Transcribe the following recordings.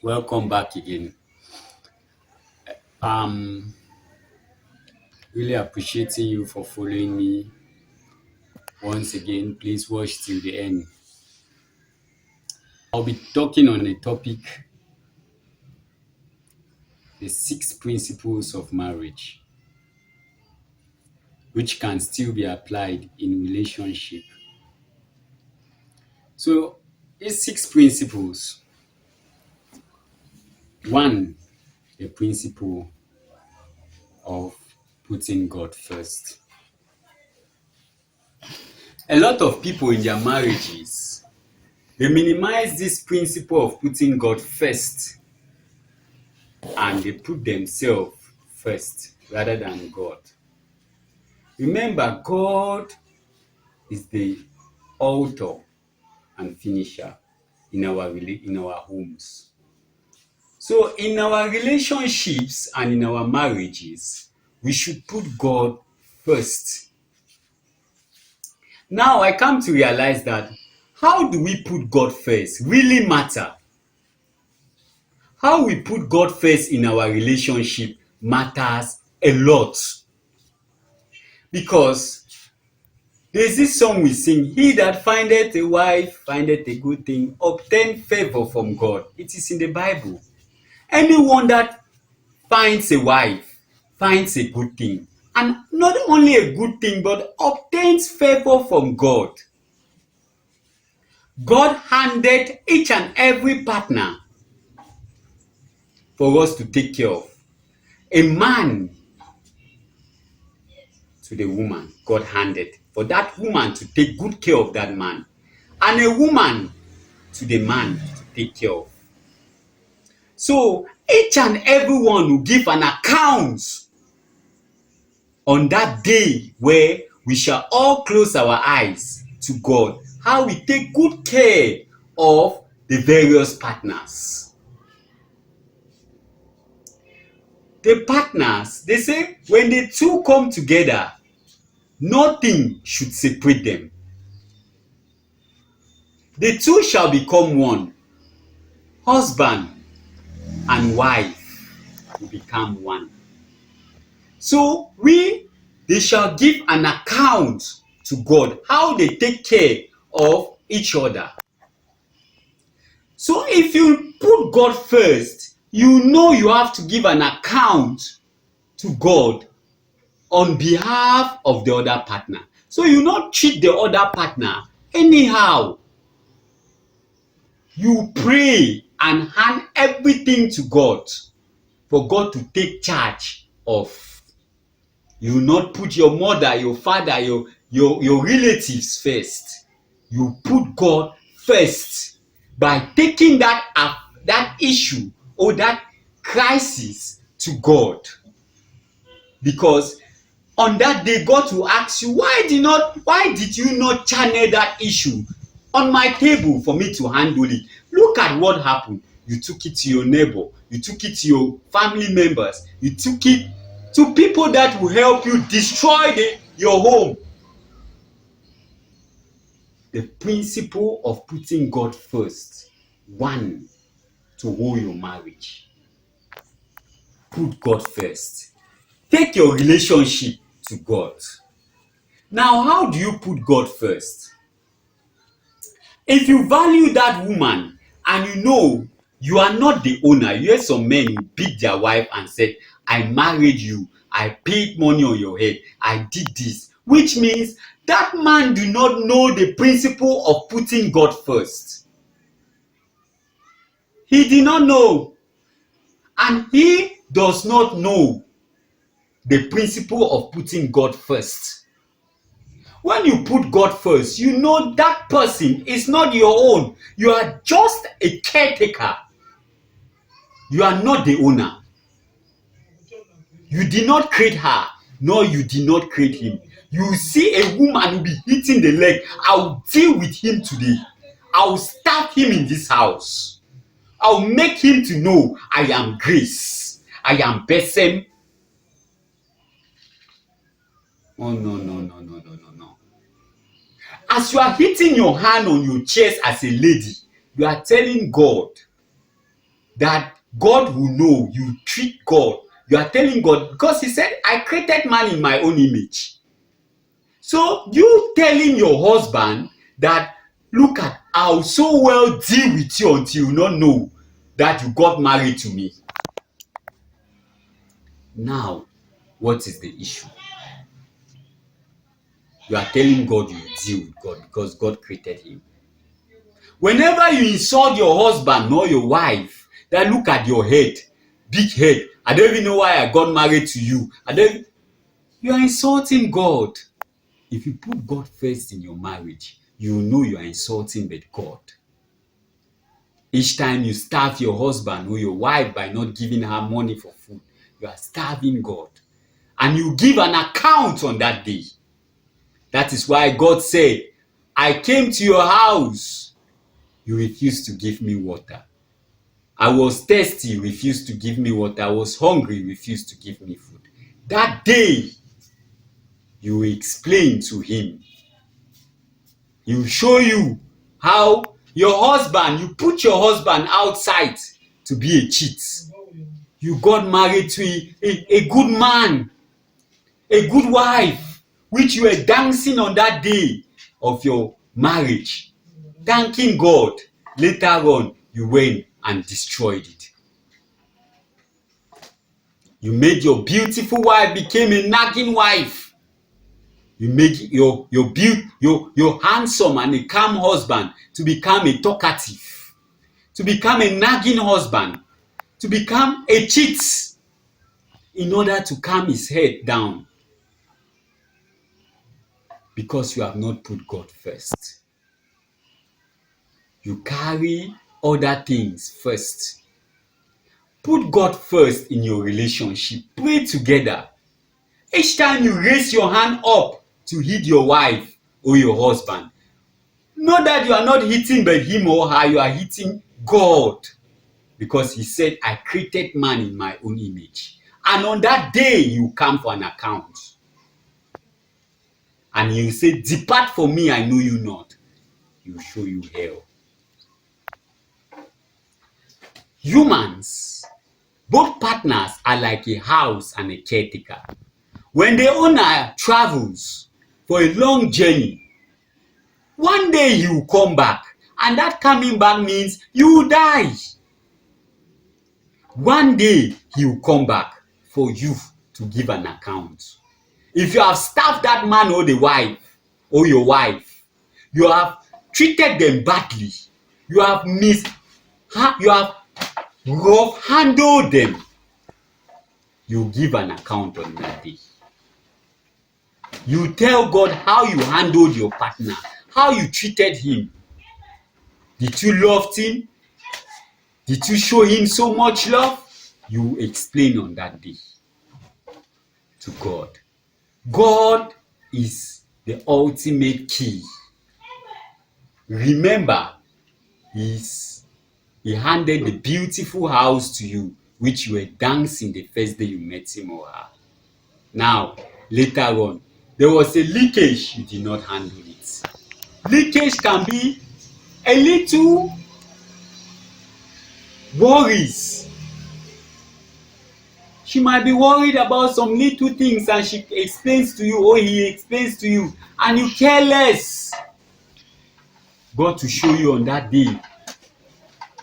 Welcome back again. Um, really appreciating you for following me once again. Please watch till the end. I'll be talking on a topic: the six principles of marriage, which can still be applied in relationship. So, these six principles: one, the principle of putting God first. A lot of people in their marriages they minimize this principle of putting God first and they put themselves first rather than God. Remember, God is the author and finisher in our homes. So in our relationships and in our marriages, we should put God first. Now I come to realize that how do we put God first really matter. How we put God first in our relationship matters a lot because there's this song we sing, he that findeth a wife findeth a good thing, obtain favor from God. It is in the Bible. Anyone that finds a wife finds a good thing. And not only a good thing, but obtains favor from God. God handed each and every partner for us to take care of. A man to the woman, God handed for that woman to take good care of that man. And a woman to the man to take care of. So each and everyone will give an account on that day where we shall all close our eyes to God, how we take good care of the various partners. The partners, they say when the two come together, nothing should separate them. The two shall become one. Husband and wife will become one. So they shall give an account to God how they take care of each other. So if you put God first, you know you have to give an account to God on behalf of the other partner. So you not cheat the other partner anyhow. You pray and hand everything to God for God to take charge of. You not put your mother, your father, your relatives first. You put God first by taking that issue or that crisis to God. Because on that day, God will ask you, why did you not channel that issue on my table for me to handle it? Look at what happened. You took it to your neighbor, you took it to your family members, you took it to people that will help you destroy your home. The principle of putting God first. One, to hold your marriage. Put God first. Take your relationship to God. Now, how do you put God first? If you value that woman and you know you are not the owner, you hear some men who beat their wife and said, I married you, I paid money on your head, I did this, which means that man do not know the principle of putting God first. He did not know, and he does not know the principle of putting God first. When you put God first, you know that person is not your own. You are just a caretaker. You are not the owner. You did not create her, nor you did not create him. You see a woman will be hitting the leg. I'll deal with him today. I'll stab him in this house. I'll make him to know I am Grace. I am Besem. Oh, no. As you are hitting your hand on your chest as a lady, You are telling God that God will know you treat God. You are telling God, because he said, I created man in my own image. So you telling your husband that, look at, I'll so well deal with you until you not know that you got married to me. Now, what is the issue? You are telling God you deal with God because God created him. Whenever you insult your husband or your wife, that look at your head, big head. I don't even know why I got married to you. You are insulting God. If you put God first in your marriage, you know you are insulting with God. Each time you starve your husband or your wife by not giving her money for food, you are starving God. And you give an account on that day. That is why God said, I came to your house. You refused to give me water. I was thirsty, you refused to give me water. I was hungry, you refused to give me food. That day, you explain to him. He show you how your husband, you put your husband outside to be a cheat. You got married to a good man, a good wife, which you were dancing on that day of your marriage, thanking God. Later on, you went and destroyed it. You made your beautiful wife became a nagging wife. You make your handsome and a calm husband to become a talkative, to become a nagging husband, to become a cheat in order to calm his head down, because you have not put God first. You carry other things first. Put God first in your relationship. Pray together. Each time you raise your hand up to hit your wife or your husband, know that you are not hitting by him or her, you are hitting God. Because he said, I created man in my own image. And on that day, you come for an account. And he will say, depart from me, I know you not. He will show you hell. Humans, both partners are like a house and a caretaker. When the owner travels for a long journey, one day he will come back, and that coming back means you will die. One day he will come back for you to give an account. If you have starved that man or the wife or your wife, you have treated them badly, you have rough handled them, you give an account on that day. You tell God how you handled your partner, how you treated him. Did you love him? Did you show him so much love? You explain on that day to God. God is the ultimate key. Remember, he handed the beautiful house to you, which you were dancing the first day you met him or her. Now, later on, there was a leakage, you did not handle it. Leakage can be a little worries. She might be worried about some little things and she explains to you or he explains to you and you care less. God to show you on that day.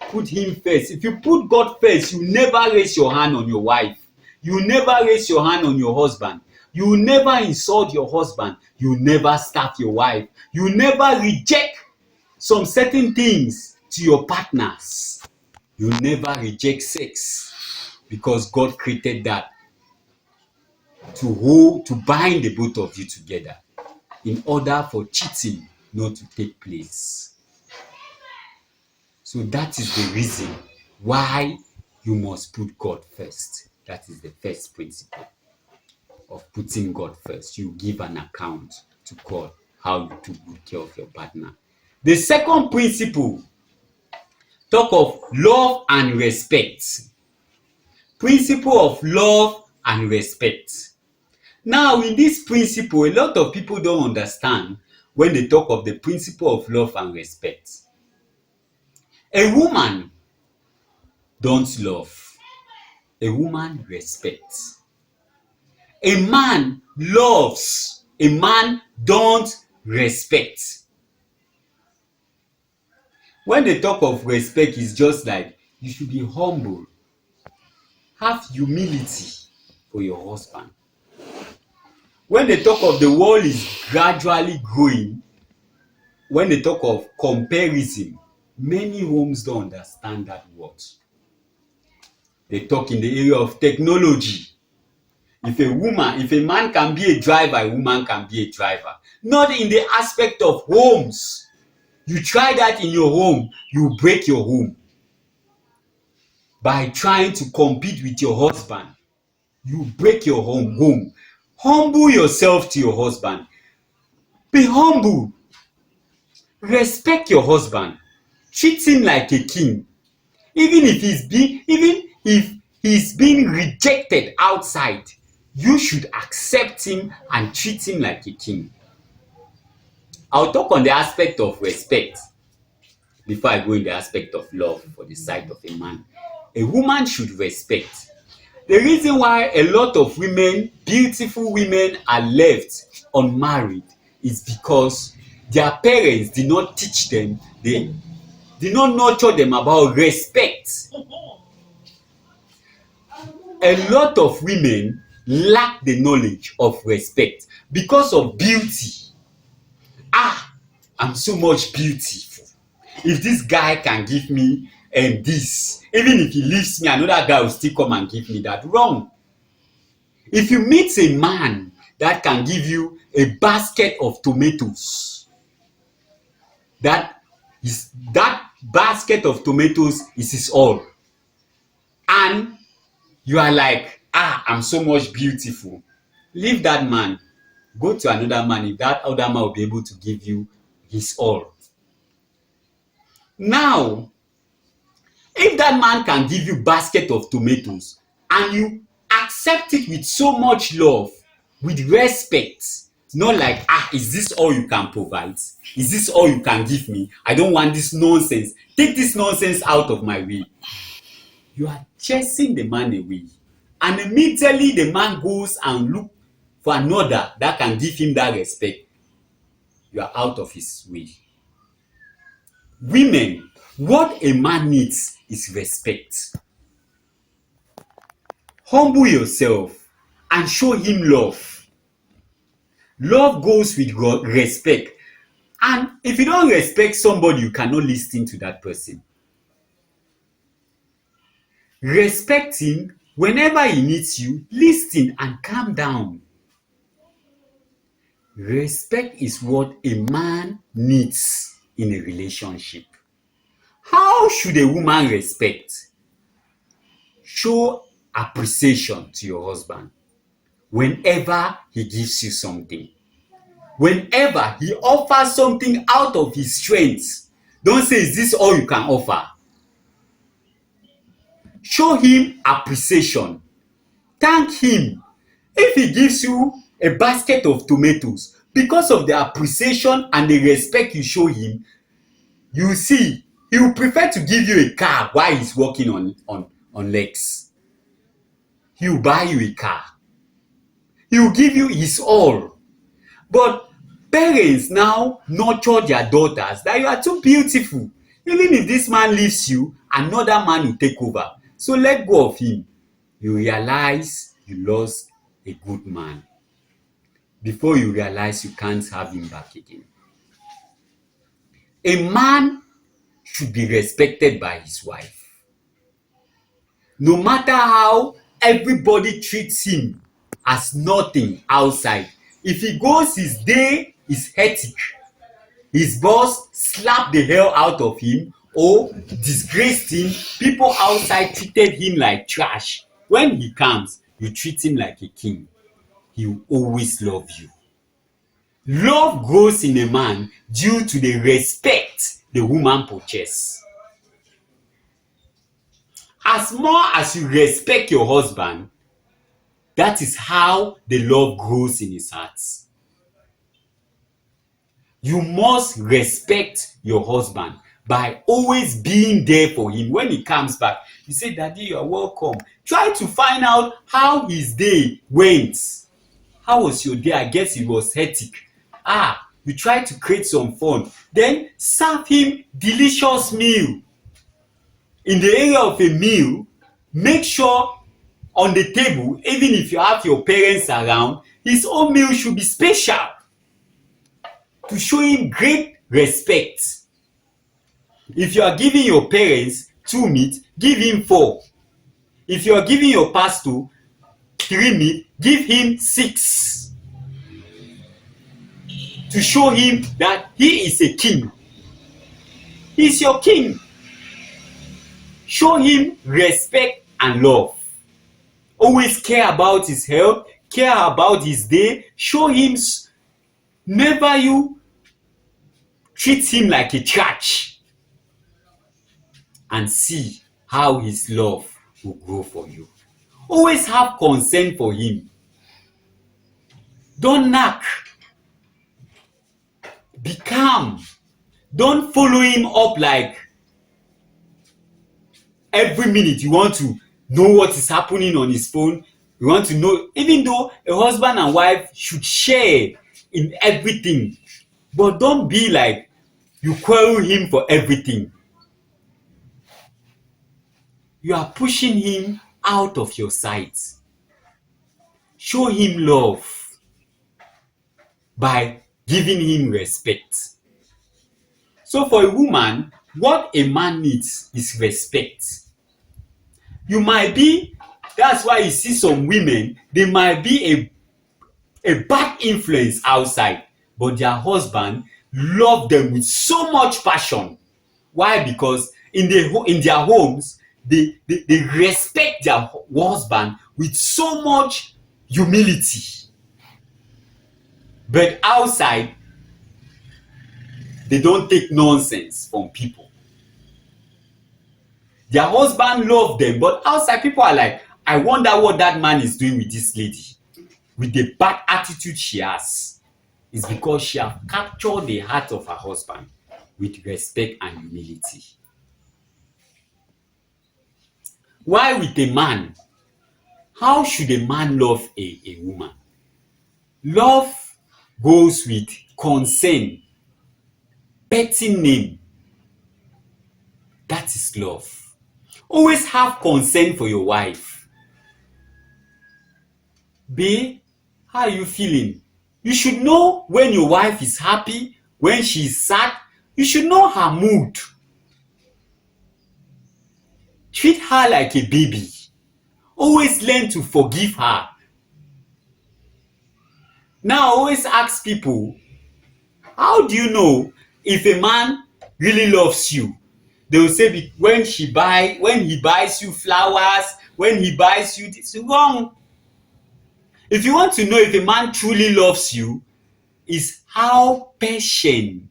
Put him first. If you put God first, you never raise your hand on your wife. You never raise your hand on your husband. You never insult your husband. You never starve your wife. You never reject some certain things to your partners. You never reject sex, because God created that to bind the both of you together in order for cheating not to take place. So that is the reason why you must put God first. That is the first principle of putting God first. You give an account to God how you took good care of your partner. The second principle talk of love and respect. Principle of love and respect. Now, in this principle, a lot of people don't understand when they talk of the principle of love and respect. A woman don't love. A woman respects. A man loves. A man don't respect. When they talk of respect, it's just like you should be humble. Have humility for your husband. When they talk of the world is gradually growing, when they talk of comparison, many homes don't understand that word. They talk in the area of technology. If a man can be a driver, a woman can be a driver. Not in the aspect of homes. You try that in your home, you break your home. By trying to compete with your husband, you break your home. Humble yourself to your husband. Be humble. Respect your husband. Treat him like a king. Even if he's being rejected outside, you should accept him and treat him like a king. I'll talk on the aspect of respect before I go in the aspect of love for the side of a man. A woman should respect. The reason why a lot of women, beautiful women, are left unmarried is because their parents did not teach them, they did not nurture them about respect. A lot of women lack the knowledge of respect because of beauty. I'm so much beautiful. If this guy can give me this, even if he leaves me, another guy will still come and give me that. Wrong. If you meet a man that can give you a basket of tomatoes, that basket of tomatoes is his all, and you are like, I'm so much beautiful, leave that man, go to another man. If that other man will be able to give you his all. Now, if that man can give you basket of tomatoes and you accept it with so much love, with respect, not like, is this all you can provide? Is this all you can give me? I don't want this nonsense. Take this nonsense out of my way. You are chasing the man away. And immediately the man goes and look for another that can give him that respect. You are out of his way. Women, what a man needs is respect. Humble yourself and show him love. Love goes with respect. And if you don't respect somebody, you cannot listen to that person. Respect him. Whenever he needs you, listen and calm down. Respect is what a man needs in a relationship. How should a woman respect? Show appreciation to your husband whenever he gives you something. Whenever he offers something out of his strength, don't say, is this all you can offer? Show him appreciation. Thank him. If he gives you a basket of tomatoes, because of the appreciation and the respect you show him, you see, he will prefer to give you a car while he's working on legs. He will buy you a car. He will give you his all. But parents now nurture their daughters that you are too beautiful. Even if this man leaves you, another man will take over. So let go of him. You realize you lost a good man. Before you realize you can't have him back again. A man should be respected by his wife. No matter how everybody treats him as nothing outside, if he goes his day is hectic, his boss slapped the hell out of him or disgraced him, people outside treated him like trash. When he comes, you treat him like a king. He will always love you. Love grows in a man due to the respect the woman possesses. As more as you respect your husband, that is how the love grows in his heart. You must respect your husband by always being there for him. When he comes back, you say, Daddy, you are welcome. Try to find out how his day went. How was your day? I guess it was hectic. You try to create some fun. Then serve him delicious meal. In the area of a meal, make sure on the table, even if you have your parents around, his own meal should be special to show him great respect. If you are giving your parents 2 meat, give him 4. If you are giving your pastor 3 meat, give him 6. To show him that he is a king. He is your king. Show him respect and love. Always care about his health, care about his day. Show him, never you treat him like a trash. And see how his love will grow for you. Always have concern for him. Don't nag. Be calm. Don't follow him up like every minute you want to know what is happening on his phone. You want to know, even though a husband and wife should share in everything, but don't be like you quarrel him for everything. You are pushing him out of your sight. Show him love by giving him respect. So for a woman, what a man needs is respect. You might be, that's why you see some women, they might be a bad influence outside, but their husband love them with so much passion. Why? Because in their homes, they respect their husband with so much humility. But outside, they don't take nonsense from people. Their husband love them, but outside people are like, I wonder what that man is doing with this lady, with the bad attitude she has. It's because she has captured the heart of her husband with respect and humility. Why with a man? How should a man love a woman? Love goes with concern, petting name. That is love. Always have concern for your wife. Babe, how are you feeling? You should know when your wife is happy, when she is sad. You should know her mood. Treat her like a baby. Always learn to forgive her. Now, I always ask people, how do you know if a man really loves you? They will say when he buys you flowers, when he buys you this. Wrong. If you want to know if a man truly loves you, is how patient.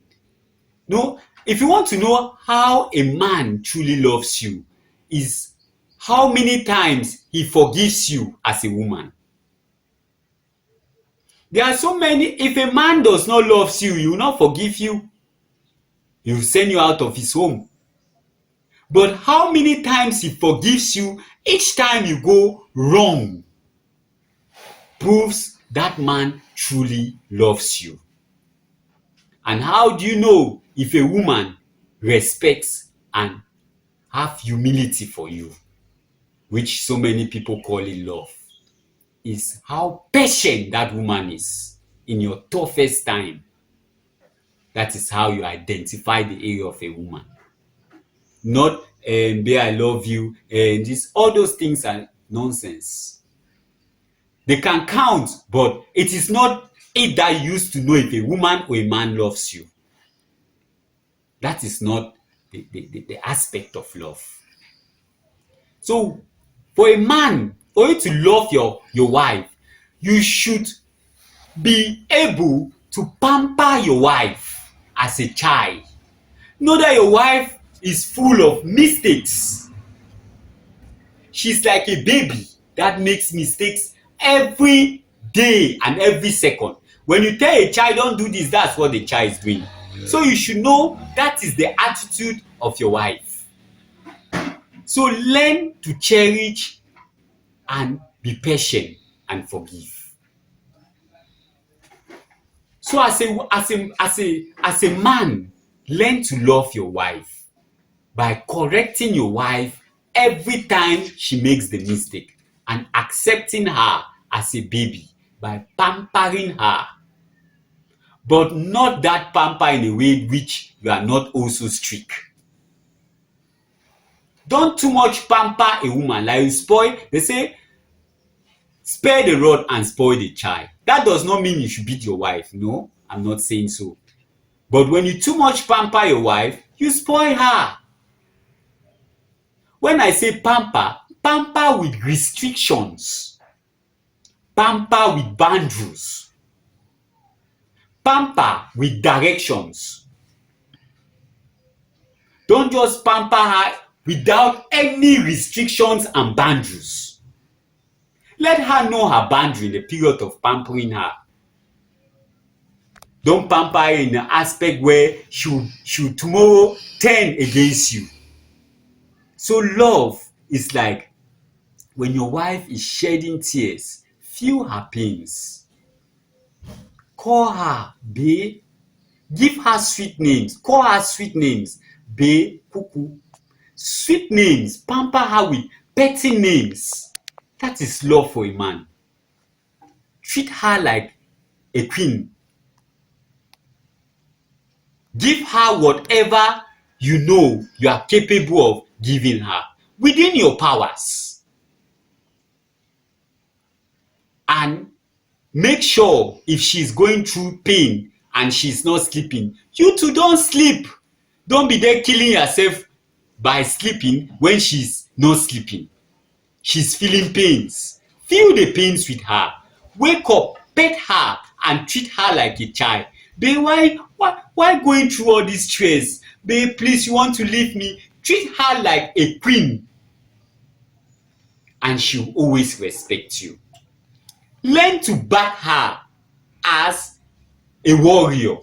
No, if you want to know how a man truly loves you, is how many times he forgives you as a woman. There are so many. If a man does not love you, he will not forgive you. He will send you out of his home. But how many times he forgives you each time you go wrong proves that man truly loves you. And how do you know if a woman respects and have humility for you, which so many people call it love, is how patient that woman is in your toughest time. That is how you identify the area of a woman. Not, babe, I love you, and all those things are nonsense. They can count, but it is not it that you use to know if a woman or a man loves you. That is not the aspect of love. So, for a man, for you to love your wife, you should be able to pamper your wife as a child. Know that your wife is full of mistakes. She's like a baby that makes mistakes every day and every second. When you tell a child, don't do this, that's what the child is doing. So you should know that is the attitude of your wife. So learn to cherish and be patient and forgive. So as a man, learn to love your wife by correcting your wife every time she makes the mistake and accepting her as a baby by pampering her. But not that pamper in a way which you are not also strict. Don't too much pamper a woman like you spoil. They say spare the rod and spoil the child. That does not mean you should beat your wife. No, I'm not saying so. But when you too much pamper your wife, you spoil her. When I say pamper, pamper with restrictions. Pamper with boundaries. Pamper with directions. Don't just pamper her without any restrictions and boundaries. Let her know her boundary in the period of pampering her. Don't pamper her in an aspect where she tomorrow turn against you. So love is like when your wife is shedding tears, feel her pains. Call her babe. Give her sweet names. Call her sweet names. Babe, cuckoo. Sweet names. Pamper her with petty names. That is love for a man. Treat her like a queen. Give her whatever you know you are capable of giving her within your powers. And make sure if she's going through pain and she's not sleeping, you too don't sleep. Don't be there killing yourself by sleeping when she's not sleeping. She's feeling pains. Feel the pains with her. Wake up, pet her, and treat her like a child. Babe, why going through all this stress? Babe, please, you want to leave me? Treat her like a queen. And she'll always respect you. Learn to back her as a warrior.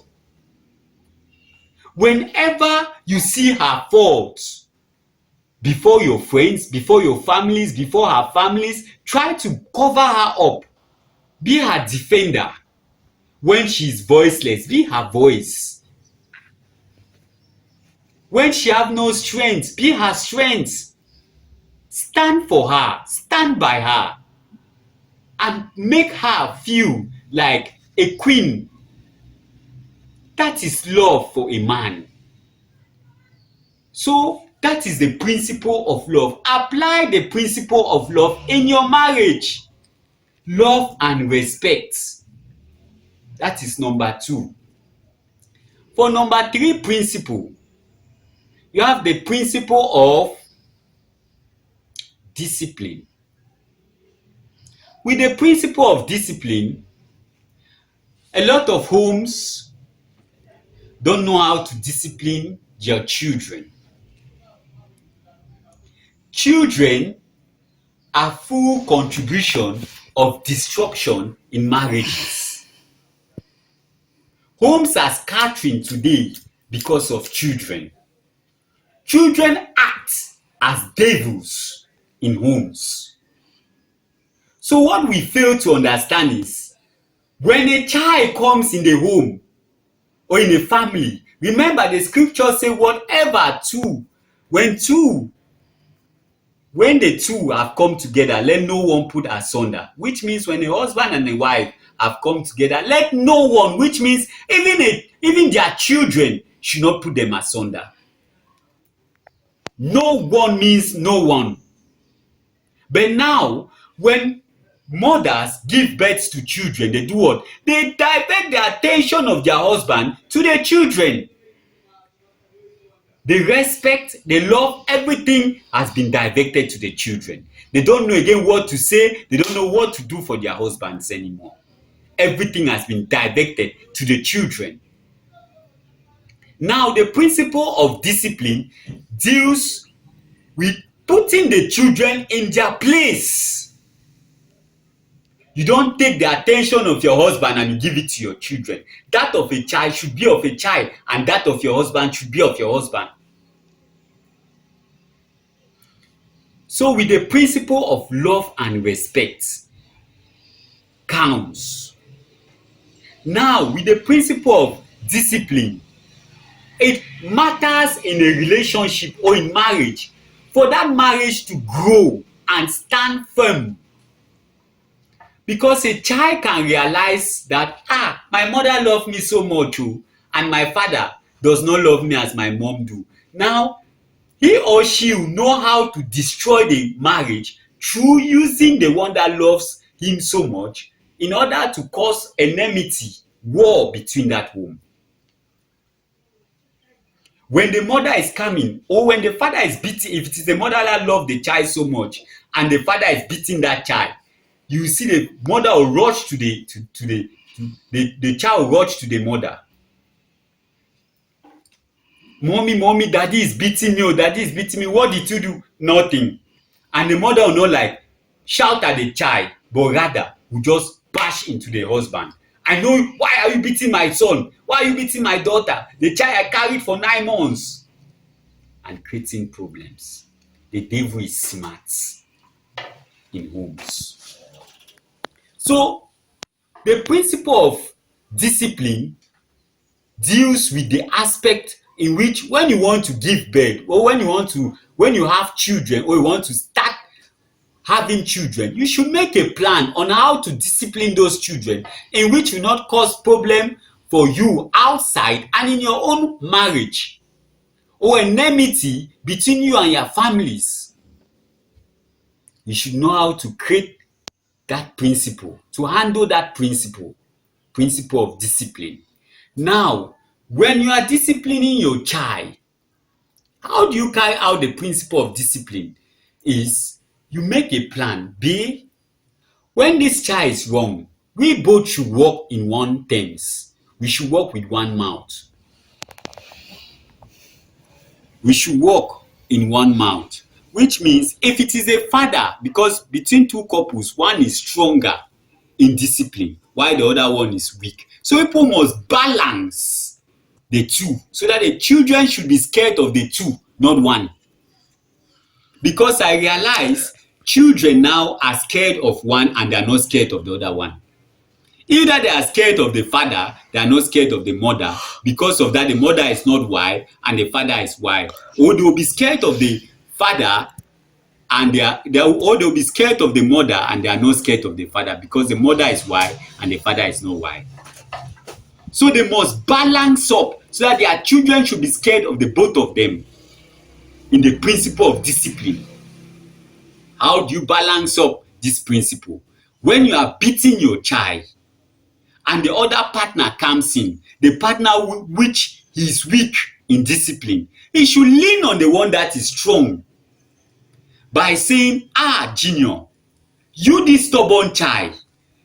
Whenever you see her faults, before your friends, before your families, before her families, try to cover her up. Be her defender. When she's voiceless, be her voice. When she have no strength, be her strength. Stand for her, stand by her, and make her feel like a queen. That is love for a man. So that is the principle of love. Apply the principle of love in your marriage. Love and respect. That is number 2. For number 3 principle, you have the principle of discipline. With the principle of discipline, a lot of homes don't know how to discipline their children. Children are full contribution of destruction in marriages. Homes are scattering today because of children. Children act as devils in homes. So what we fail to understand is when a child comes in the home or in a family, remember the scripture say whatever two, when the two have come together, let no one put asunder. Which means when a husband and a wife have come together, let no one, which means even their children should not put them asunder. No one means no one. But now, when mothers give birth to children, they do what? They divert the attention of their husband to their children. They respect, they love, everything has been diverted to the children. They don't know again what to say, they don't know what to do for their husbands anymore. Everything has been directed to the children. Now, the principle of discipline deals with putting the children in their place. You don't take the attention of your husband and you give it to your children. That of a child should be of a child, and that of your husband should be of your husband. So with the principle of love and respect counts. Now with the principle of discipline, it matters in a relationship or in marriage for that marriage to grow and stand firm. Because a child can realize that, my mother loved me so much, and my father does not love me as my mom do. Now, he or she will know how to destroy the marriage through using the one that loves him so much in order to cause enmity, war between that home. When the mother is coming, or when the father is beating, if it is the mother that loves the child so much and the father is beating that child, you see the mother will rush to the child will rush to the mother. Mommy, daddy is beating me, daddy is beating me. What did you do? Nothing. And the mother will not shout at the child, but rather will just bash into the husband. I know, why are you beating my son? Why are you beating my daughter? The child I carried for 9 months. And creating problems. The devil is smart in homes. So, the principle of discipline deals with the aspect in which when you want to give birth, or when you have children, or you want to start having children, you should make a plan on how to discipline those children in which will not cause problem for you outside and in your own marriage, or enmity between you and your families. You should know how to create that principle, to handle that principle of discipline. Now, when you are disciplining your child, how do you carry out the principle of discipline? Is you make a plan. B, when this child is wrong, we both should walk in one terms. We should walk with one mouth. We should walk in one mouth. Which means if it is a father, because between two couples, one is stronger in discipline while the other one is weak. So people must balance the two so that the children should be scared of the two, not one. Because I realize children now are scared of one and they are not scared of the other one. Either they are scared of the father, they are not scared of the mother. Because of that, the mother is not wild and the father is wild. Or they will be scared of the father and they'll be scared of the mother and they are not scared of the father because the mother is wild and the father is not wild. So they must balance up so that their children should be scared of the both of them in the principle of discipline. How do you balance up this principle? When you are beating your child and the other partner comes in, the partner which is weak in discipline, he should lean on the one that is strong by saying, Junior, you this stubborn child,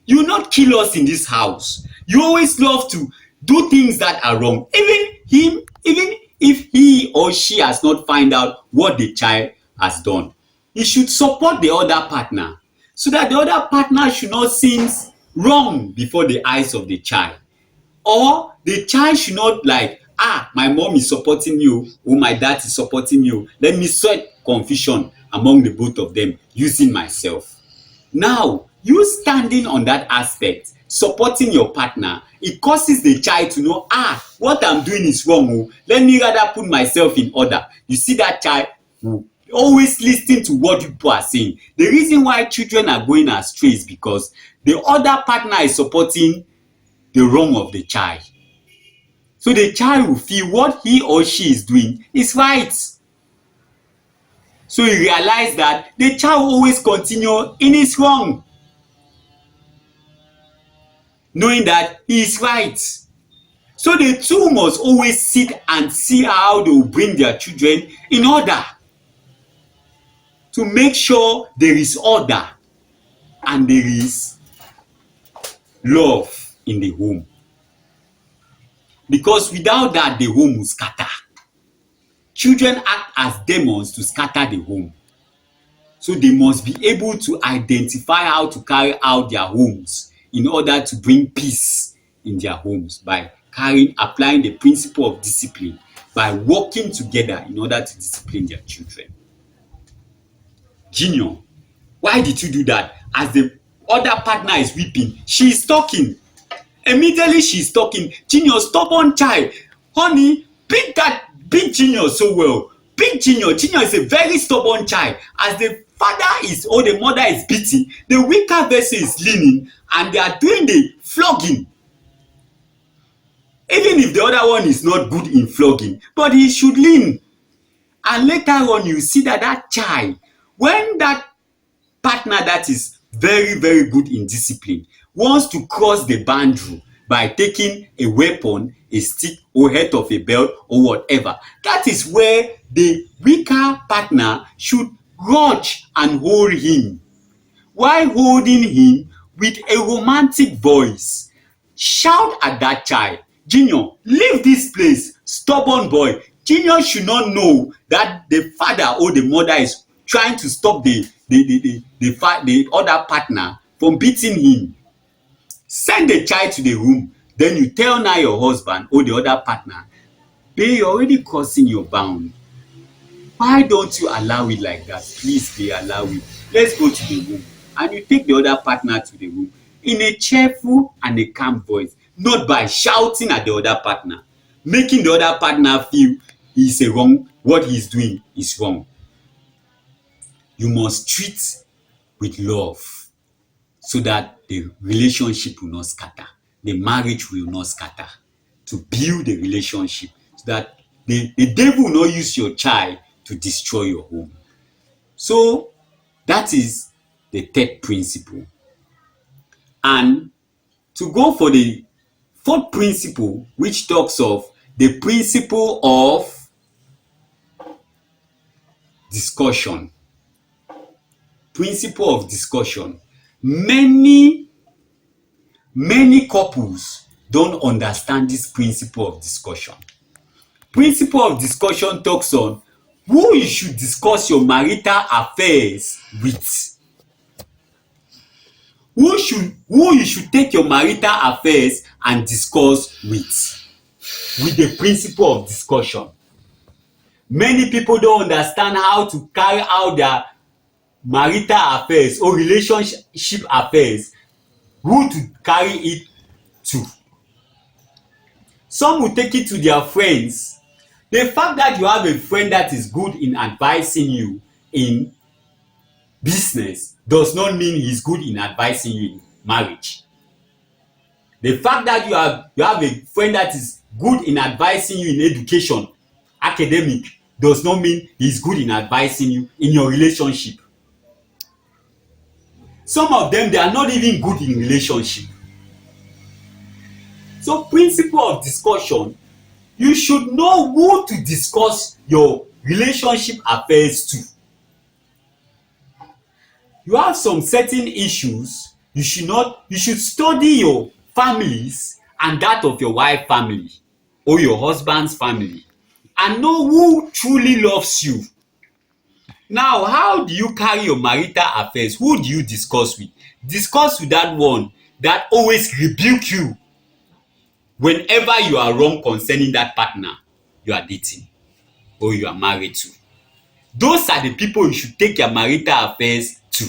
you will not kill us in this house. You always love to do things that are wrong. Even if he or she has not found out what the child has done, he should support the other partner so that the other partner should not seem wrong before the eyes of the child. Or the child should not my mom is supporting you or my dad is supporting you. Let me spread confusion among the both of them using myself. Now, you standing on that aspect, supporting your partner, it causes the child to know, what I'm doing is wrong. Let me rather put myself in order. You see that child who always listen to what people are saying. The reason why children are going astray is because the other partner is supporting the wrong of the child. So the child will feel what he or she is doing is right. So he realized that the child will always continue in his wrong, knowing that he is right. So the two must always sit and see how they will bring their children in order to make sure there is order and there is love in the home. Because without that, the home will scatter. Children act as demons to scatter the home. So they must be able to identify how to carry out their homes in order to bring peace in their homes by applying the principle of discipline, by working together in order to discipline their children. Junior, why did you do that? As the other partner is weeping, she is talking. Immediately she is talking. Junior, stubborn child. Honey, beat Junior so well. Beat Junior. Junior is a very stubborn child. As the father is or the mother is beating, the weaker vessel is leaning and they are doing the flogging. Even if the other one is not good in flogging, but he should lean. And later on, you see that child, when that partner that is very, very good in discipline wants to cross the boundary by taking a weapon, a stick, or head of a belt, or whatever, that is where the weaker partner should rush and hold him. While holding him with a romantic voice, shout at that child, Junior, leave this place, stubborn boy. Junior should not know that the father or the mother is trying to stop the other partner from beating him. Send the child to the room. Then you tell now your husband or the other partner, babe, you're already crossing your bound. Why don't you allow it like that? Please, babe, allow it. Let's go to the room. And you take the other partner to the room in a cheerful and a calm voice, not by shouting at the other partner, making the other partner feel he's wrong, what he's doing is wrong. You must treat with love so that the relationship will not scatter, the marriage will not scatter. To build the relationship so that the devil will not use your child to destroy your home. So that is the third principle. And to go for the fourth principle, which talks of the principle of discussion. Principle of discussion. Many couples don't understand this principle of discussion. Principle of discussion talks on who you should discuss your marital affairs with. Who you should take your marital affairs and discuss with the principle of discussion. Many people don't understand how to carry out their marital affairs or relationship affairs, who to carry it to. Some will take it to their friends. The fact that you have a friend that is good in advising you in business does not mean he's good in advising you in marriage. The fact that you have a friend that is good in advising you in education, academic, does not mean he's good in advising you in your relationship. Some of them, they are not even good in relationship. So, principle of discussion, you should know who to discuss your relationship affairs to. You have some certain issues, you should study your families and that of your wife's family or your husband's family and know who truly loves you. Now, how do you carry your marital affairs? Who do you discuss with? Discuss with that one that always rebuke you whenever you are wrong concerning that partner you are dating or you are married to. Those are the people you should take your marital affairs to.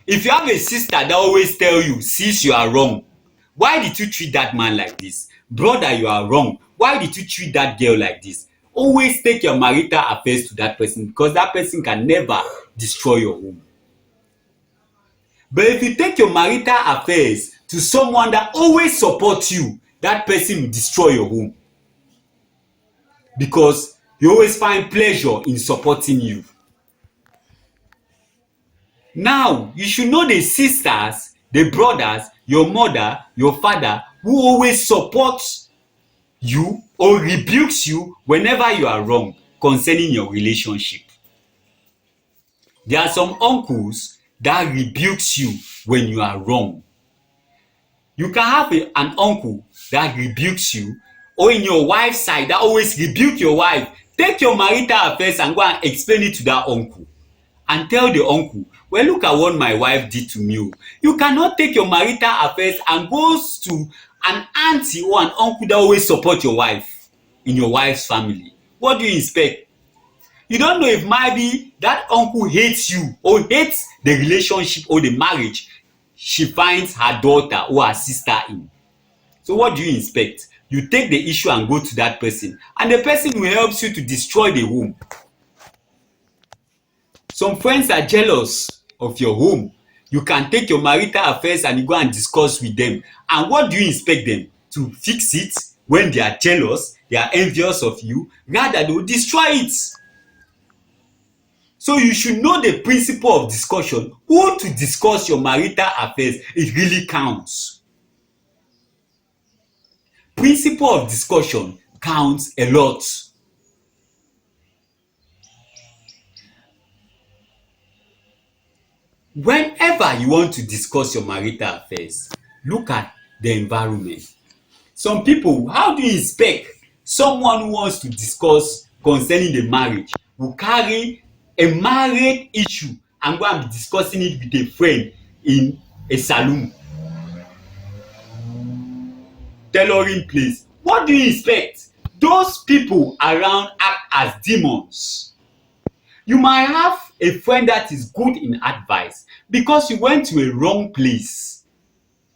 If you have a sister that always tell you, sis, you are wrong, why did you treat that man like this? Brother, you are wrong, why did you treat that girl like this? Always take your marital affairs to that person, because that person can never destroy your home. But if you take your marital affairs to someone that always supports you, that person will destroy your home, because you always find pleasure in supporting you. Now, you should know the sisters, the brothers, your mother, your father, who always supports you or rebukes you whenever you are wrong concerning your relationship. There are some uncles that rebukes you when you are wrong. You can have an uncle that rebukes you, or in your wife's side that always rebuke your wife. Take your marital affairs and go and explain it to that uncle and tell the uncle, well, look at what my wife did to me. You cannot take your marital affairs and go to an auntie or an uncle that always support your wife in your wife's family. What do you expect? You don't know if maybe that uncle hates you or hates the relationship or the marriage she finds her daughter or her sister in. So what do you expect? You take the issue and go to that person, and the person will help you to destroy the home. Some friends are jealous of your home. You can take your marital affairs and you go and discuss with them. And what do you expect them to fix it when they are jealous, they are envious of you? Rather, they will destroy it. So you should know the principle of discussion. Who to discuss your marital affairs, it really counts. Principle of discussion counts a lot. Whenever you want to discuss your marital affairs, look at the environment. Some people, how do you expect someone who wants to discuss concerning the marriage will carry a married issue and go and be discussing it with a friend in a saloon, tailoring place? What do you expect? Those people around act as demons. You might have a friend that is good in advice because you went to a wrong place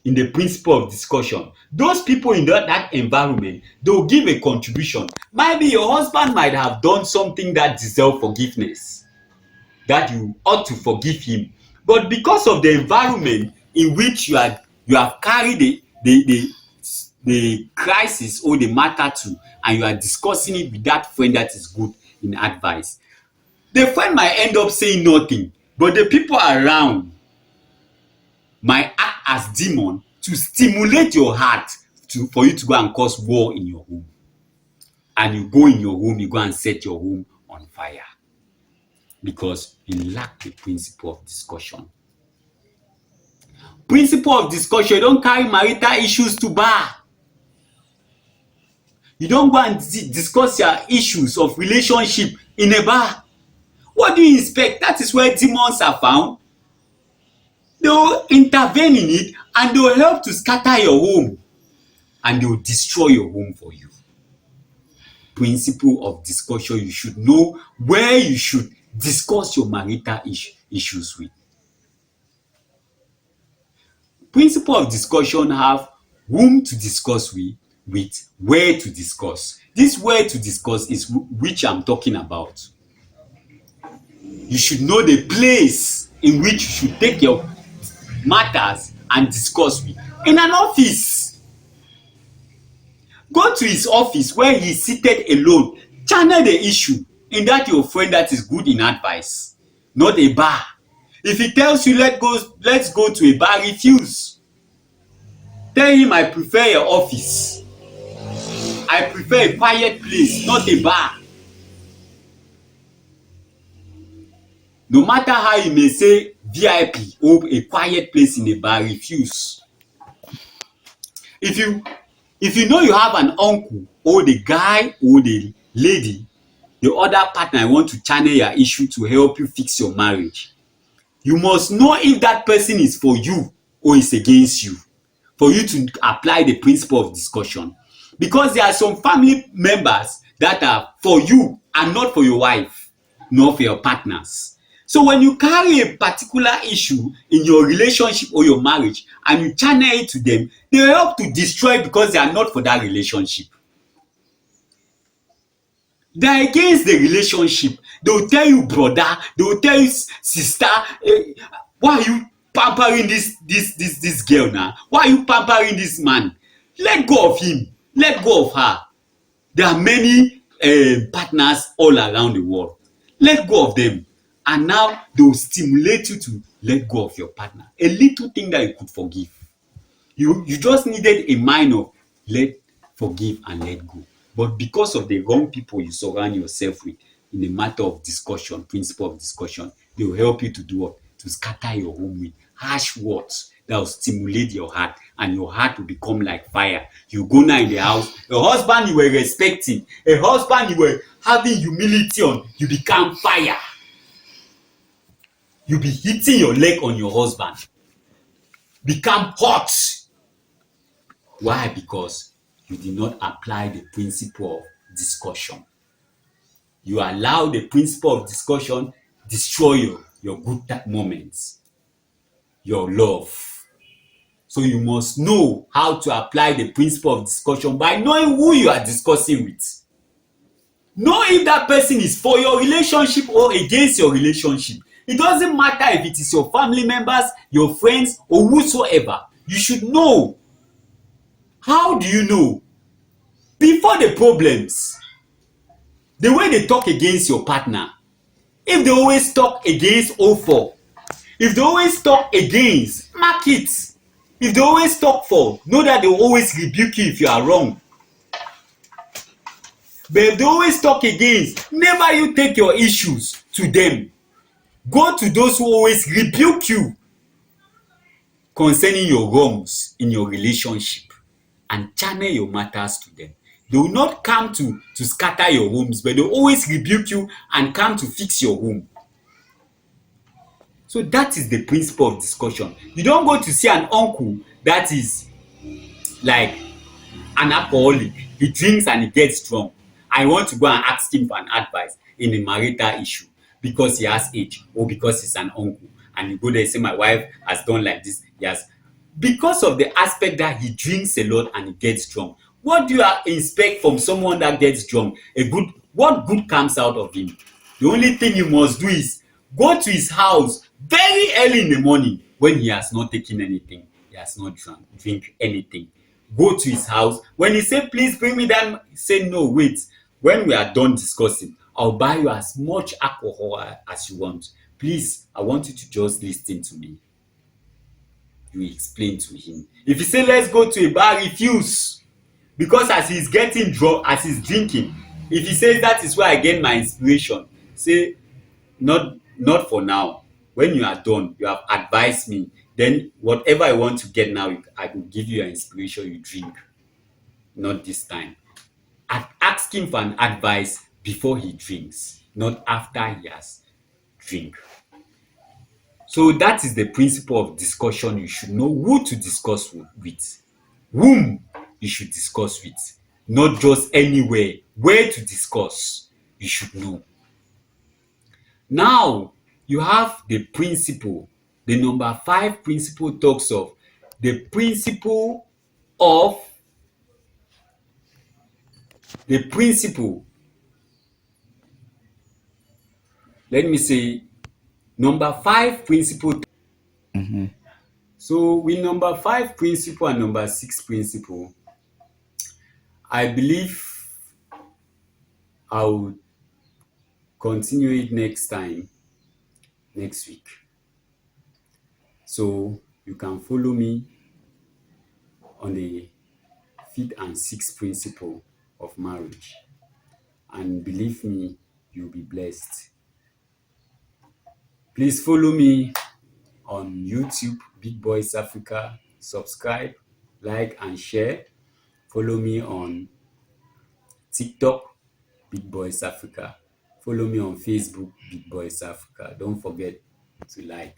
in the principle of discussion. Those people in that environment, they will give a contribution. Maybe your husband might have done something that deserves forgiveness, that you ought to forgive him. But because of the environment in which you have carried the crisis or the matter to, and you are discussing it with that friend that is good in advice, the friend might end up saying nothing, but the people around might act as demon to stimulate your heart for you to go and cause war in your home. And you go in your home, you go and set your home on fire because you lack the principle of discussion. Principle of discussion, you don't carry marital issues to bar. You don't go and discuss your issues of relationship in a bar. What do you expect? That is where demons are found. They will intervene in it and they will help to scatter your home and they will destroy your home for you. Principle of discussion, you should know where you should discuss your marital issues with. Principle of discussion have whom to discuss with, where to discuss. This where to discuss is which I'm talking about. You should know the place in which you should take your matters and discuss with. In an office, go to his office where he's seated alone. Channel the issue in that your friend that is good in advice, not a bar. If he tells you let's go to a bar, refuse. Tell him I prefer your office. I prefer a quiet place, not a bar. No matter how you may say VIP or a quiet place in a bar, refuse. If you know you have an uncle or the guy or the lady, the other partner want to channel your issue to help you fix your marriage, you must know if that person is for you or is against you, for you to apply the principle of discussion. Because there are some family members that are for you and not for your wife, nor for your partners. So when you carry a particular issue in your relationship or your marriage and you channel it to them, they help to destroy because they are not for that relationship. They are against the relationship. They will tell you, brother, they will tell you, sister, why are you pampering this girl now? Why are you pampering this man? Let go of him. Let go of her. There are many partners all around the world. Let go of them. And now they will stimulate you to let go of your partner. A little thing that you could forgive. You just needed a mind of forgive and let go. But because of the wrong people you surround yourself with in the matter of discussion, principle of discussion, they will help you to do what? To scatter your home with harsh words that will stimulate your heart, and your heart will become like fire. You go now in the house, a husband you were respecting, a husband you were having humility on, you become fire. you be hitting your leg on your husband, become hot. Why? Because you did not apply the principle of discussion. You allow the principle of discussion destroy your good moments, your love. So you must know how to apply the principle of discussion by knowing who you are discussing with. Know if that person is for your relationship or against your relationship. It doesn't matter if it is your family members, your friends, or whosoever. You should know. How do you know? Before the problems, the way they talk against your partner, if they always talk against 04, if they always talk against, mark it. If they always talk for, know that they will always rebuke you if you are wrong. But if they always talk against, never you take your issues to them. Go to those who always rebuke you concerning your wrongs in your relationship and channel your matters to them. They will not come to scatter your homes, but they always rebuke you and come to fix your home. So that is the principle of discussion. You don't go to see an uncle that is like an alcoholic. He drinks and he gets drunk. I want to go and ask him for an advice in a marital issue because he has age or because he's an uncle. And you go there and say, my wife has done like this. Yes. Because of the aspect that he drinks a lot and he gets drunk. What do you expect from someone that gets drunk? What good comes out of him? The only thing you must do is go to his house very early in the morning when he has not taken anything. He has not drink anything. Go to his house. When he say, please bring me that, say, no, wait. When we are done discussing, I'll buy you as much alcohol as you want. Please, I want you to just listen to me. You explain to him. If he say, let's go to a bar, refuse. Because as he's getting drunk, as he's drinking, if he says that is where I get my inspiration, say, not for now. When you are done, you have advised me. Then whatever I want to get now, I will give you an inspiration, you drink. Not this time. Ask him for an advice before he drinks, not after he has drink. So that is the principle of discussion. You should know who to discuss with, whom you should discuss with, not just anywhere. Where to discuss, you should know. Now, you have the principle. The number 5 principle talks of the principle. Let me say, number 5 principle. So with number 5 principle and number 6 principle, I believe I will continue it next week. So you can follow me on the 5th and 6th principle of marriage. And believe me, you'll be blessed. Please follow me on YouTube, Big Boys Africa. Subscribe, like, and share. Follow me on TikTok, Big Boys Africa. Follow me on Facebook, Big Boys Africa. Don't forget to like.